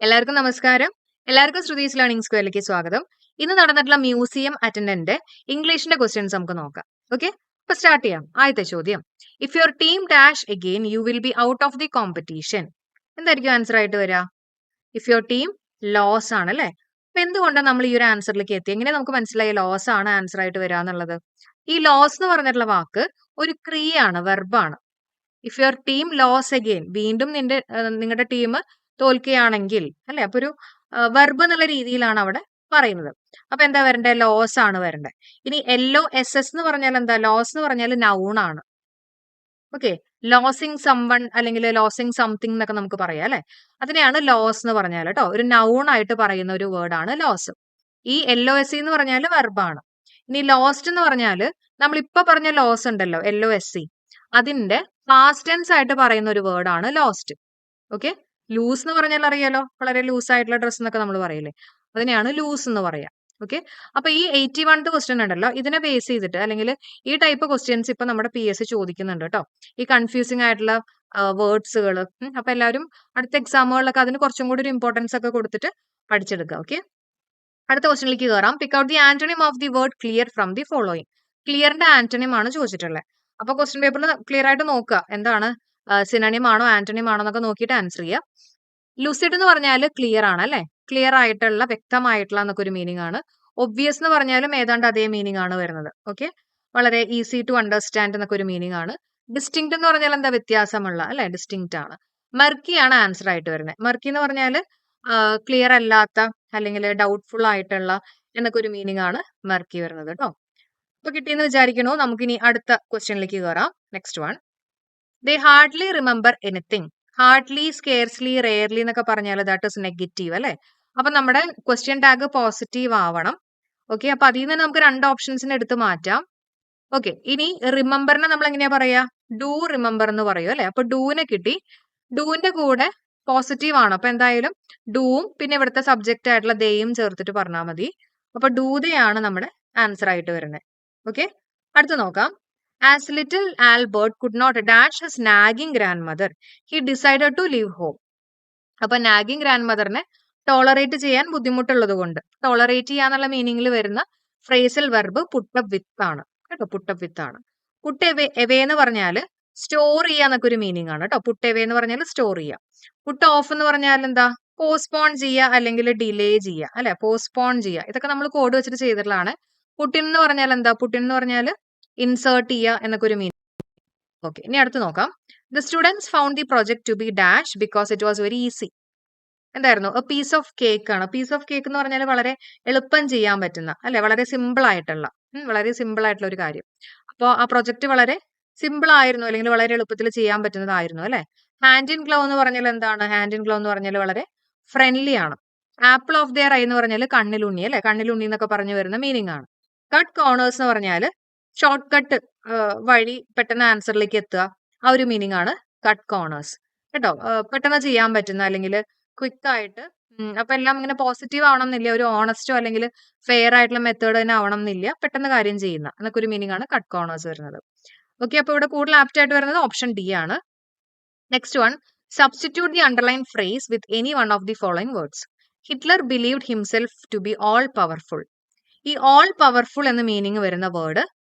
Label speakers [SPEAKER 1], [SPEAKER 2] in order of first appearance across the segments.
[SPEAKER 1] എല്ലാവർക്കും നമസ്കാരം. എല്ലാവർക്കും ശ്രുതീസ് ലേണിംഗ് സ്ക്വയറിലേക്ക് സ്വാഗതം. ഇന്ന് നടന്നിട്ടുള്ള മ്യൂസിയം അറ്റൻഡന്റ് ഇംഗ്ലീഷിന്റെ ക്വസ്റ്റ്യൻസ് നമുക്ക് നോക്കാം. ഓക്കെ, അപ്പൊ സ്റ്റാർട്ട് ചെയ്യാം. ആദ്യത്തെ ചോദ്യം, if your team dash again you will be out of the competition. എന്തായിരിക്കും ആൻസർ ആയിട്ട് വരിക? ഇഫ് യുവർ ടീം ലോസ് ആണ് അല്ലെ. അപ്പൊ എന്തുകൊണ്ടാണ് നമ്മൾ ഈ ഒരു ആൻസറിലേക്ക് എത്തി? എങ്ങനെ നമുക്ക് മനസ്സിലായി ലോസ് ആണ് ആൻസർ ആയിട്ട് വരിക എന്നുള്ളത്? ഈ ലോസ് എന്ന് പറഞ്ഞിട്ടുള്ള വാക്ക് ഒരു ക്രിയയാണ്, വെർബാണ്. If your team lose again, വീണ്ടും നിങ്ങളുടെ ടീം തോൽക്കുകയാണെങ്കിൽ അല്ലെ, അപ്പൊ ഒരു വെർബ് എന്നുള്ള രീതിയിലാണ് അവിടെ പറയുന്നത്. അപ്പൊ എന്താ വരണ്ടേ? ലോസ് ആണ് വരണ്ടേ. ഇനി LOSS എന്ന് പറഞ്ഞാൽ എന്താ? ലോസ് എന്ന് പറഞ്ഞാൽ നൗൺ ആണ്. ഓക്കെ, ലോസിങ് സംവൺ അല്ലെങ്കിൽ ലോസിങ് സംതിങ് എന്നൊക്കെ നമുക്ക് പറയാം അല്ലെ. അതിനെയാണ് ലോസ് എന്ന് പറഞ്ഞാൽ കേട്ടോ. ഒരു നൗൺ ആയിട്ട് പറയുന്ന ഒരു വേർഡ് ആണ് ലോസ്. ഈ LOSE എന്ന് പറഞ്ഞാൽ വെർബാണ്. ഇനി ലോസ്റ്റ് എന്ന് പറഞ്ഞാൽ നമ്മൾ ഇപ്പൊ പറഞ്ഞ ലോസ് ഉണ്ടല്ലോ, LOSE, അതിന്റെ പാസ്റ്റ് ടെൻസ് ആയിട്ട് പറയുന്ന ഒരു വേർഡ് ആണ് ലോസ്റ്റ്. ഓക്കെ, ലൂസ് എന്ന് പറഞ്ഞാൽ അറിയാലോ, വളരെ ലൂസ് ആയിട്ടുള്ള ഡ്രസ് എന്നൊക്കെ നമ്മൾ പറയില്ലേ, അതിനെയാണ് ലൂസ് എന്ന് പറയാം. ഓക്കെ, അപ്പൊ ഈ 81th ക്വസ്റ്റ്യൻ ഉണ്ടല്ലോ, ഇതിനെ ബേസ് ചെയ്തിട്ട് അല്ലെങ്കിൽ ഈ ടൈപ്പ് ക്വസ്റ്റ്യൻസ് ഇപ്പൊ നമ്മുടെ PSC ചോദിക്കുന്നുണ്ട് കേട്ടോ. ഈ കൺഫ്യൂസിംഗ് ആയിട്ടുള്ള വേർഡ്സുകൾ. അപ്പൊ എല്ലാവരും അടുത്ത എക്സാമുകളിലൊക്കെ അതിന് കുറച്ചും കൂടി ഒരു ഇമ്പോർട്ടൻസ് ഒക്കെ കൊടുത്തിട്ട് പഠിച്ചെടുക്കുക. ഓക്കെ, അടുത്ത ക്വസ്റ്റ്യനിലേക്ക് കയറാം. Pick out the antonym of the word clear from the following. ക്ലിയറിന്റെ ആന്റണിം ആണ് ചോദിച്ചിട്ടുള്ളത്. അപ്പൊ ക്വസ്റ്റ്യൻ പേപ്പറിൽ ക്ലിയർ ആയിട്ട് നോക്കുക, എന്താണ് സിനണിം ആണോ ആന്റണിം ആണോ എന്നൊക്കെ നോക്കിയിട്ട് ആൻസർ ചെയ്യുക. ലുസിഡ് എന്ന് പറഞ്ഞാൽ ക്ലിയർ ആണ് അല്ലെ, ക്ലിയർ ആയിട്ടുള്ള, വ്യക്തമായിട്ടുള്ള എന്നൊക്കെ ഒരു മീനിങ് ആണ്. ഒബ്വിയസ് എന്ന് പറഞ്ഞാലും ഏതാണ്ട് അതേ മീനിങ് ആണ് വരുന്നത്. ഓക്കെ, വളരെ ഈസി ടു അണ്ടർസ്റ്റാൻഡ് എന്നൊക്കെ ഒരു മീനിങ് ആണ്. ഡിസ്റ്റിങ്ക്ട് എന്ന് പറഞ്ഞാൽ എന്താ? വ്യത്യാസമുള്ള അല്ലെ, ഡിസ്റ്റിങ്ക്ട് ആണ്. മർക്കി ആണ് ആൻസർ ആയിട്ട് വരുന്നത്. മർക്കി എന്ന് പറഞ്ഞാൽ ക്ലിയർ അല്ലാത്ത അല്ലെങ്കിൽ ഡൗട്ട്ഫുൾ ആയിട്ടുള്ള എന്നൊക്കെ ഒരു മീനിങ് ആണ് മർക്കി വരുന്നത് കേട്ടോ. അപ്പൊ കിട്ടിയെന്ന് വിചാരിക്കണോ? നമുക്കിനി അടുത്ത ക്വസ്റ്റ്യനിലേക്ക് കയറാം. Next one, they hardly remember anything. Hardly, scarcely, rarely എന്നൊക്കെ പറഞ്ഞാൽ ദാറ്റ് ഇസ് നെഗറ്റീവ് അല്ലെ. അപ്പൊ നമ്മുടെ ക്വസ്റ്റ്യൻ ടാഗ് പോസിറ്റീവ് ആവണം. ഓക്കെ, അപ്പൊ അതിൽ നിന്ന് നമുക്ക് രണ്ട് ഓപ്ഷൻസിന് എടുത്ത് മാറ്റാം. ഓക്കെ, ഇനി റിമെമ്പറിനെ നമ്മൾ എങ്ങനെയാ പറയാ? ഡു റിമെമ്പർ എന്ന് പറയും അല്ലെ. അപ്പൊ ഡൂനെ കിട്ടി. ഡൂവിന്റെ കൂടെ പോസിറ്റീവ് ആണ്, അപ്പൊ എന്തായാലും ഡൂവും പിന്നെ ഇവിടുത്തെ സബ്ജക്റ്റ് ആയിട്ടുള്ള ദേയും ചേർത്തിട്ട് പറഞ്ഞാൽ മതി. അപ്പൊ ഡൂ ദേ ആണ് നമ്മുടെ ആൻസർ ആയിട്ട് വരുന്നത്. ഓക്കെ, അടുത്ത് നോക്കാം. As little Albert could not dash his nagging grandmother, he decided to leave home. അപ്പൊ നാഗിങ് ഗ്രാൻഡ് മദറിനെ ടോളറേറ്റ് ചെയ്യാൻ ബുദ്ധിമുട്ടുള്ളത് കൊണ്ട്, ടോളറേറ്റ് ചെയ്യാന്നുള്ള മീനിങ്ങിൽ വരുന്ന ഫ്രേസൽ വെർബ് പുട്ടപ്പ് വിത്ത് ആണ് കേട്ടോ. പുട്ടപ്പ് വിത്ത് ആണ്. പുട്ട് എവേ എന്ന് പറഞ്ഞാല് സ്റ്റോർ ചെയ്യാന്നൊക്കെ ഒരു മീനിങ് ആണ് കേട്ടോ. പുട്ട് എവേ എന്ന് പറഞ്ഞാൽ സ്റ്റോർ ചെയ്യുക. പുട്ട് ഓഫ് എന്ന് പറഞ്ഞാൽ എന്താ? പോസ്റ്റ്പോൺ ചെയ്യുക അല്ലെങ്കിൽ ഡിലേ ചെയ്യുക അല്ലെ. പോസ്റ്റ്പോൺ ചെയ്യുക, ഇതൊക്കെ നമ്മൾ കോഡ് വെച്ചിട്ട് ചെയ്തിട്ടുള്ളതാണ്. പുട്ടിൻ എന്ന് പറഞ്ഞാൽ എന്താ? പുട്ടിൻ എന്ന് പറഞ്ഞാൽ ഇൻസേർട്ട് ചെയ്യുക എന്നൊക്കെ ഒരു മീനിങ്. ഓക്കെ, ഇനി അടുത്ത് നോക്കാം. The students found the project to be dash because it was very easy. എന്തായിരുന്നു? എ പീസ് ഓഫ് കേക്ക് ആണ്. പീസ് ഓഫ് കേക്ക് എന്ന് പറഞ്ഞാൽ വളരെ എളുപ്പം ചെയ്യാൻ പറ്റുന്ന അല്ലെ, വളരെ സിമ്പിൾ ആയിട്ടുള്ള വളരെ സിമ്പിൾ ആയിട്ടുള്ള ഒരു കാര്യം. അപ്പോൾ ആ പ്രൊജക്ട് വളരെ സിമ്പിൾ ആയിരുന്നു അല്ലെങ്കിൽ വളരെ എളുപ്പത്തിൽ ചെയ്യാൻ പറ്റുന്നതായിരുന്നു അല്ലെ. ഹാൻഡ് ഇൻ ഗ്ലോ എന്ന് പറഞ്ഞാൽ എന്താണ്? ഹാൻഡ് ഇൻ ഗ്ലോ എന്ന് പറഞ്ഞാൽ വളരെ ഫ്രണ്ട്ലി ആണ്. ആപ്പിൾ ഓഫ് ദെയർ ഐ എന്ന് പറഞ്ഞാൽ കണ്ണിലുണ്ണി അല്ലെ, കണ്ണിലുണ്ണി എന്നൊക്കെ പറഞ്ഞു വരുന്ന മീനിങ് ആണ്. കട്ട് കോർണേഴ്സ് എന്ന് പറഞ്ഞാൽ ഷോർട്ട് കട്ട് വഴി പെട്ടെന്ന് ആൻസറിലേക്ക് എത്തുക, ആ ഒരു മീനിങ് ആണ് കട്ട് കോർണേഴ്സ് കേട്ടോ. പെട്ടെന്ന് ചെയ്യാൻ പറ്റുന്ന അല്ലെങ്കിൽ ക്വിക്ക് ആയിട്ട്. അപ്പൊ എല്ലാം ഇങ്ങനെ പോസിറ്റീവ് ആവണം എന്നില്ല, ഒരു ഓണസ്റ്റോ അല്ലെങ്കിൽ ഫെയർ ആയിട്ടുള്ള മെത്തേഡ് തന്നെ ആവണം എന്നില്ല, പെട്ടെന്ന് കാര്യം ചെയ്യുന്ന എന്നൊക്കെ ഒരു മീനിങ് ആണ് കട്ട് കോർണേഴ്സ് വരുന്നത്. ഓക്കെ, അപ്പൊ ഇവിടെ കൂടുതൽ ആപ്റ്റ് ആയിട്ട് വരുന്നത് ഓപ്ഷൻ ഡി ആണ്. Next one, substitute the underline phrase with any one of the following words. Hitler believed himself to be all powerful. ഈ ഓൾ പവർഫുൾ എന്ന മീനിങ് വരുന്ന വേർഡ്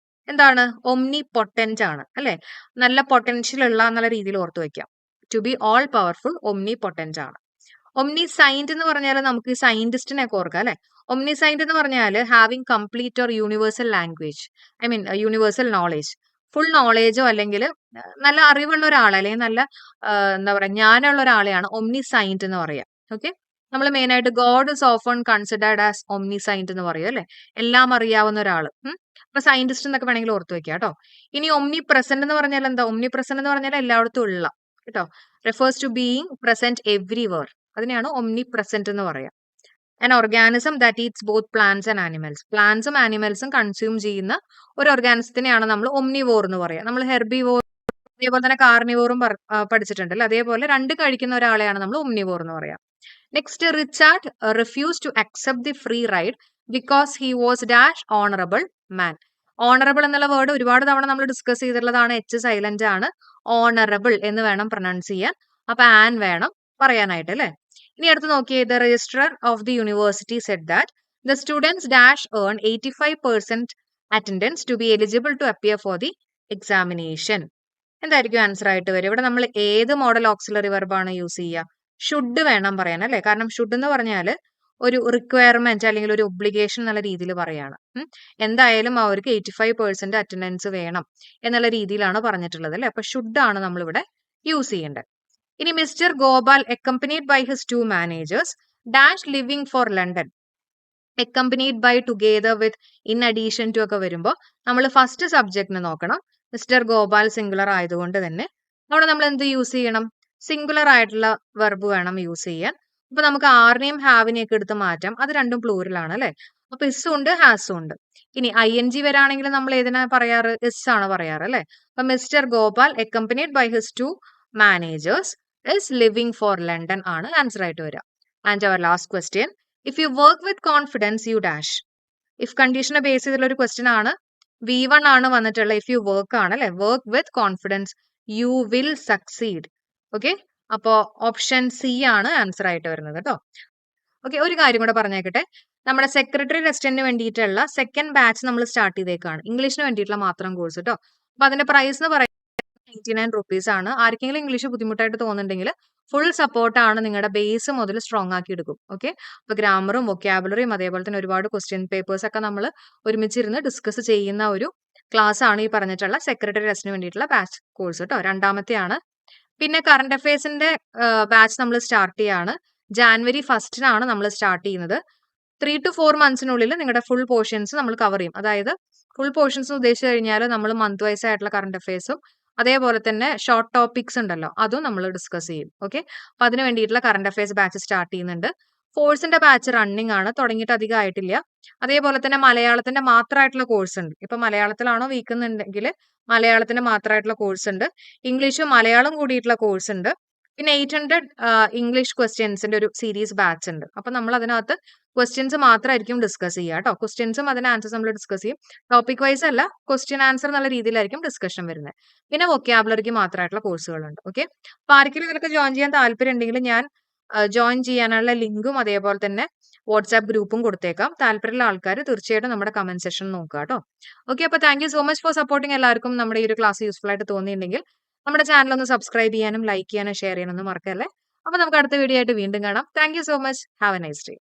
[SPEAKER 1] എന്താണ്? ഒമ്നി പൊട്ടന്റ് ആണ് അല്ലെ. നല്ല പൊട്ടൻഷ്യൽ ഉള്ള എന്നുള്ള രീതിയിൽ ഓർത്ത് വെക്കാം. To be all powerful, omnipotent ആണ്. ഒമ്നി സൈന്റ് എന്ന് പറഞ്ഞാൽ നമുക്ക് സയന്റിസ്റ്റിനെ ഒക്കെ ഓർക്കാം അല്ലെ. ഒമ്നി സൈന്റ് എന്ന് പറഞ്ഞാൽ having complete or universal language, I mean universal knowledge, full നോളേജോ അല്ലെങ്കിൽ നല്ല അറിവുള്ള ഒരാൾ അല്ലെങ്കിൽ നല്ല എന്താ പറയാ ജ്ഞാനമുള്ള ഒരാളെയാണ് ഒമ്നി സൈന്റ് എന്ന് പറയാം. ഓക്കെ, നമ്മൾ മെയിൻ ആയിട്ട് God is often considered as Omni Saint എന്ന് പറയും അല്ലെ, എല്ലാം അറിയാവുന്ന ഒരാൾ. അപ്പൊ സയന്റിസ്റ്റ് എന്നൊക്കെ വേണമെങ്കിൽ ഓർത്ത് വെക്കാം കേട്ടോ. ഇനി ഒമ്നി പ്രസന്റ് എന്ന് പറഞ്ഞാൽ എന്താ? ഒമ്നി പ്രസന്റ് എന്ന് പറഞ്ഞാൽ എല്ലായിടത്തും ഉള്ള കേട്ടോ. Refers to being present everywhere, അതിനെയാണ് ഒമ്നി പ്രസന്റ് എന്ന് പറയാം. An organism that eats both plants and animals. പ്ലാന്റ്സും ആനിമൽസും കൺസ്യൂം ചെയ്യുന്ന ഒരു ഓർഗാനിസത്തിനെയാണ് നമ്മൾ ഒമ്നിവോർ എന്ന് പറയാം. നമ്മൾ ഹെർബിവോർ അതേപോലെ തന്നെ കാർണിവോറും പഠിച്ചിട്ടുണ്ടല്ലോ, അതേപോലെ രണ്ട് കഴിക്കുന്ന ഒരാളെയാണ് നമ്മൾ ഒമ്നിവോർ എന്ന് പറയാം. Next, Richard refuse to accept the free ride because he was dash honourable man. Honourable എന്നുള്ള വേർഡ് ഒരുപാട് തവണ നമ്മൾ ഡിസ്കസ് ചെയ്തിട്ടുള്ളതാണ്. എച്ച് സൈലന്റ് ആണ്. ഓണറബിൾ എന്ന് വേണം പ്രൊനൗൺസ് ചെയ്യാൻ. അപ്പൊ ആൻ വേണം പറയാനായിട്ട് അല്ലെ. ഇനി അടുത്ത് നോക്കിയേ, the registrar of the university said that the students dash earn 85% attendance to be eligible to appear for the examination. എന്തായിരിക്കും ആൻസർ ആയിട്ട് വരും? ഇവിടെ നമ്മൾ ഏത് മോഡൽ ഓക്സിലറി വെർബാണ് യൂസ് ചെയ്യുക? ഷുഡ് വേണം പറയാൻ അല്ലേ? കാരണം ഷുഡ് എന്ന് പറഞ്ഞാൽ ഒരു റിക്വയർമെന്റ് അല്ലെങ്കിൽ ഒരു ഒബ്ലിഗേഷൻ എന്നുള്ള രീതിയിൽ പറയാണ്. എന്തായാലും അവർക്ക് 85% അറ്റൻഡൻസ് വേണം എന്നുള്ള രീതിയിലാണ് പറഞ്ഞിട്ടുള്ളത് അല്ലെ? അപ്പൊ ഷുഡ് ആണ് നമ്മളിവിടെ യൂസ് ചെയ്യേണ്ടത്. ഇനി mister Gopal accompanied by his 2 managers dash living for London. Accompanied by, together with, in addition to ഒക്കെ വരുമ്പോൾ നമ്മൾ ഫസ്റ്റ് സബ്ജക്റ്റിന് നോക്കണം. മിസ്റ്റർ ഗോപാൽ സിംഗുലർ ആയതുകൊണ്ട് തന്നെ അവിടെ നമ്മൾ എന്ത് യൂസ് ചെയ്യണം? സിംഗുലർ ആയിട്ടുള്ള വെർബ് വേണം യൂസ് ചെയ്യാൻ. അപ്പൊ നമുക്ക് ആറിനെയും ഹാവിനെയും ഒക്കെ എടുത്ത് മാറ്റാം. അത് രണ്ടും പ്ലൂറൽ ആണ് അല്ലെ? അപ്പൊ ഇസും ഉണ്ട് ഹാസും ഉണ്ട്. ഇനി ING വരാണെങ്കിൽ നമ്മൾ ഏതിനാ പറയാറ്? ഇസ് ആണ് പറയാറ് അല്ലെ? അപ്പൊ Mister Gopal accompanied by his 2 managers is living for London ആണ് ആൻസർ ആയിട്ട് വരിക. And our last question, if you work with confidence you dash. If കണ്ടീഷനെ ബേസ് ചെയ്തുള്ള ഒരു ക്വസ്റ്റ്യൻ ആണ്. V1 ആണ് വന്നിട്ടുള്ള ഇഫ് യു വർക്ക് ആണ് അല്ലെ? Work with confidence you will succeed. Okay, അപ്പോ ഓപ്ഷൻ സി ആണ് ആൻസർ ആയിട്ട് വരുന്നത് കേട്ടോ. ഓക്കെ, ഒരു കാര്യം കൂടെ പറഞ്ഞേക്കട്ടെ. നമ്മുടെ സെക്രട്ടറി റെസിഡന്റിന് വേണ്ടിയിട്ടുള്ള സെക്കൻഡ് ബാച്ച് നമ്മൾ സ്റ്റാർട്ട് ചെയ്തേക്കാണ്. ഇംഗ്ലീഷിന് വേണ്ടിയിട്ടുള്ള മാത്രം കോഴ്സ് കേട്ടോ. അപ്പൊ അതിന്റെ പ്രൈസ് എന്ന് പറയുന്നത് 99 റുപ്പീസ് ആണ്. ആർക്കെങ്കിലും ഇംഗ്ലീഷ് ബുദ്ധിമുട്ടായിട്ട് തോന്നുന്നുണ്ടെങ്കിൽ ഫുൾ സപ്പോർട്ട് ആണ്, നിങ്ങളുടെ ബേസ് മുതൽ സ്ട്രോങ് ആക്കി എടുക്കും. ഓക്കെ, അപ്പൊ ഗ്രാമറും വൊക്കാബുലറിയും അതേപോലെ തന്നെ ഒരുപാട് ക്വസ്റ്റ്യൻ പേപ്പേഴ്സ് ഒക്കെ നമ്മൾ ഒരുമിച്ചിരുന്ന് ഡിസ്കസ് ചെയ്യുന്ന ഒരു ക്ലാസ് ആണ് ഈ പറഞ്ഞിട്ടുള്ള സെക്രട്ടറി റെസ്റ്റിന് വേണ്ടിയിട്ടുള്ള ബാച്ച് കോഴ്സ് കേട്ടോ. രണ്ടാമത്തെയാണ്. പിന്നെ കറണ്ട് അഫയേഴ്സിന്റെ ബാച്ച് നമ്മൾ സ്റ്റാർട്ട് ചെയ്യാണ്. ജാനുവരി 1 നമ്മൾ സ്റ്റാർട്ട് ചെയ്യുന്നത്. 3 to 4 മന്ത്സിനുള്ളിൽ നിങ്ങളുടെ ഫുൾ പോർഷൻസ് നമ്മൾ കവർ ചെയ്യും. അതായത് ഫുൾ പോർഷൻസ് ഉദ്ദേശിച്ചു കഴിഞ്ഞാൽ നമ്മൾ മന്ത് വൈസ് ആയിട്ടുള്ള കറണ്ട് അഫയേഴ്സും അതേപോലെ തന്നെ ഷോർട്ട് ടോപ്പിക്സ് ഉണ്ടല്ലോ അതും നമ്മൾ ഡിസ്കസ് ചെയ്യും. ഓക്കെ, അപ്പൊ അതിന് വേണ്ടിയിട്ടുള്ള കറണ്ട് അഫയേഴ്സ് ബാച്ച് സ്റ്റാർട്ട് ചെയ്യുന്നുണ്ട്. ഫോഴ്സിന്റെ ബാച്ച് റണ്ണിങ് ആണ്, തുടങ്ങിയിട്ട് അധികം ആയിട്ടില്ല. അതേപോലെ തന്നെ മലയാളത്തിന്റെ മാത്രമായിട്ടുള്ള കോഴ്സ് ഉണ്ട്. ഇപ്പൊ മലയാളത്തിലാണോ വീക്ക് എന്നുണ്ടെങ്കിൽ മലയാളത്തിന്റെ മാത്രമായിട്ടുള്ള കോഴ്സ് ഉണ്ട്. ഇംഗ്ലീഷും മലയാളം കൂടിയിട്ടുള്ള കോഴ്സ് ഉണ്ട്. പിന്നെ 800 ഇംഗ്ലീഷ് ക്വസ്റ്റ്യൻസിന്റെ ഒരു സീരീസ് ബാച്ച് ഉണ്ട്. അപ്പൊ നമ്മൾ അതിനകത്ത് ക്വസ്റ്റ്യൻസ് മാത്രമായിരിക്കും ഡിസ്കസ് ചെയ്യുക കേട്ടോ. ക്വസ്റ്റ്യൻസും അതിന് ആൻസേഴ്സ് നമ്മൾ ഡിസ്കസ് ചെയ്യും. ടോപ്പിക് വൈസ് അല്ല, ക്വസ്റ്റ്യൻ ആൻസർ എന്നുള്ള രീതിയിലായിരിക്കും ഡിസ്കഷൻ വരുന്നത്. പിന്നെ വൊക്കാബുലറിക്ക് മാത്രമായിട്ടുള്ള കോഴ്സുകളുണ്ട്. ഓക്കെ, അപ്പൊ ആർക്കെങ്കിലും ഇതിലൊക്കെ ജോയിൻ ചെയ്യാൻ താല്പര്യം ഉണ്ടെങ്കിൽ ഞാൻ ജോയിൻ ചെയ്യാനുള്ള ലിങ്കും അതേപോലെ തന്നെ വാട്സ്ആപ്പ് ഗ്രൂപ്പും കൊടുത്തേക്കാം. താല്പര്യമുള്ള ആൾക്കാർ തീർച്ചയായിട്ടും നമ്മുടെ കമന്റ് സെഷൻ നോക്കുക കേട്ടോ. ഓക്കെ, അപ്പൊ thank you so much for supporting. എല്ലാവർക്കും നമ്മുടെ ഈ ഒരു ക്ലാസ് യൂസ്ഫുൾ ആയിട്ട് തോന്നിയിട്ടുണ്ടെങ്കിൽ നമ്മുടെ ചാനൽ ഒന്ന് സബ്സ്ക്രൈബ് ചെയ്യാനും ലൈക്ക് ചെയ്യാനും ഷെയർ ചെയ്യാനൊന്നും മറക്കല്ലേ. അപ്പൊ നമുക്ക് അടുത്ത വീഡിയോ ആയിട്ട് വീണ്ടും കാണാം. Thank you so much. Have A nice day.